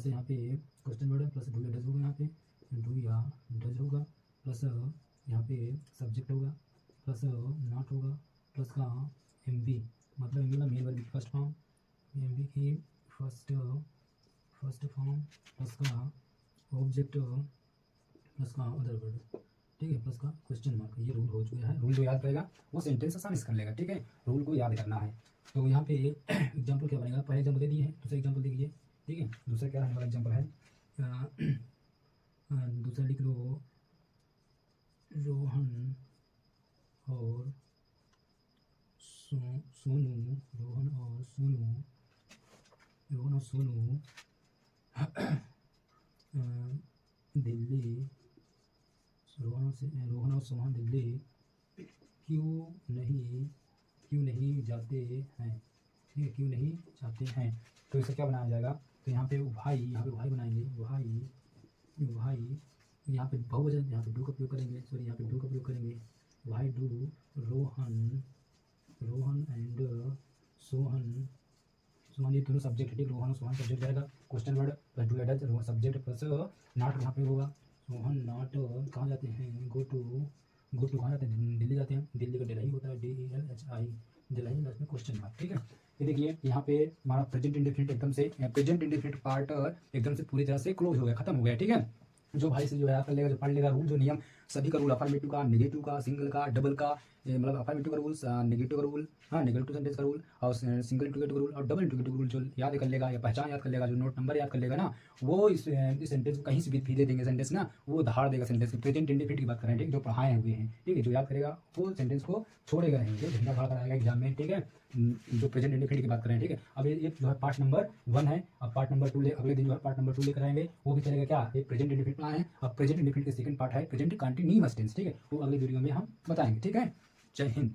यहाँ पे क्वेश्चन वर्ड प्लस डू या डज होगा, यहाँ पे डू या डज होगा, प्लस यहाँ पे सब्जेक्ट होगा, प्लस नॉट होगा, प्लस का MV, मतलब MV मेन वर्ब की फर्स्ट फॉर्म, MV की फर्स्ट फॉर्म, प्लस का ऑब्जेक्ट, प्लस का अदर वर्ड, ठीक है, प्लस का क्वेश्चन मार्क। ये रूल हो चुका है, रूल जो याद रहेगा वो सेंटेंस आसानी से कर लेगा, ठीक है। रूल को याद करना है। तो यहाँ पे एग्जाम्पल क्या बनेगा, पहले एग्जाम्पल दे दिए हैं, दूसरा एग्जाम्पल देखिए, ठीक है। दूसरा क्या रहने वाला एग्जाम्पल है, दूसरा लिख लो, रोहन और सोनू दिल्ली, रोहन और सोहन दिल्ली क्यों नहीं जाते हैं, ठीक है, क्यों नहीं जाते हैं। तो इसका क्या बनाया जाएगा, तो यहाँ पे भाई बनाएंगे, भाई यहाँ पे बहुवचन, यहाँ पे डू का उपयोग करेंगे, सॉरी यहाँ पे डू का उपयोग करेंगे, भाई डू रोहन एंड सोहन, ये दोनों सब्जेक्ट, ठीक, रोहन और सोहन सब्जेक्ट जाएगा, क्वेश्चन वर्ड प्लस डू या डज सब्जेक्ट प्लस नॉट यहाँ पे होगा, सोहन नॉट कहाँ जाते हैं, गो टू कहाँ जाते हैं, दिल्ली जाते हैं, दिल्ली का दिल्ली होता है DELHI, दिल्ली, लास्ट में क्वेश्चन मार्क, ठीक है। ये देखिए यहाँ पे हमारा प्रेजेंट इंडेफिनिट एकदम से पार्ट एकदम से पूरी तरह से क्लोज हो गया, खत्म हो गया, ठीक है। जो भाई से जो है कर लेगा, जो पढ़ लेगा रूल, जो नियम सभी का रूल, अफर्मेटिव का, नेगेटिव का, सिंगल का, डबल का, मतलब अफर्मेटिव का रूल, नेगेटिव का रूल, हाँ नेगेटिव सेंटेंस का रूल, और सिंगल इंटीग्रेटिव रूल और डबल इंटीग्रेटिव रूल जो याद कर लेगा या पहचान याद कर लेगा, जो नोट नंबर याद कर लेगा ना, वो इस सेंटेंस को कहीं से भी दे देंगे सेंटेंस ना, वो धार देगा सेंटेंस की। प्रेजेंट इंडेफिनिट की बात करें, ठीक, जो पढ़ाए हुए हैं, ठीक है, जो याद करेगा वो सेंटेंस को छोड़ेगा नहीं, जो झंडा खड़ा कराएगा एग्जाम में, ठीक है। जो प्रेजेंट इंडेफिनिट की बात करें, ठीक है। अब ये जो है पार्ट नंबर 1 है, अब पार्ट नंबर 2 अगले दिन जो है पार्ट नंबर 2 लेकर आएंगे, वो भी चलेगा क्या, ये प्रेजेंट इंडेफिनिट है। अब प्रेजेंट इंडेफिनिट का सेकंड पार्ट है प्रेजेंट कंटीन्यूअस टेंस, ठीक है, वो अगले वीडियो में हम बताएंगे, ठीक है। जय हिंद।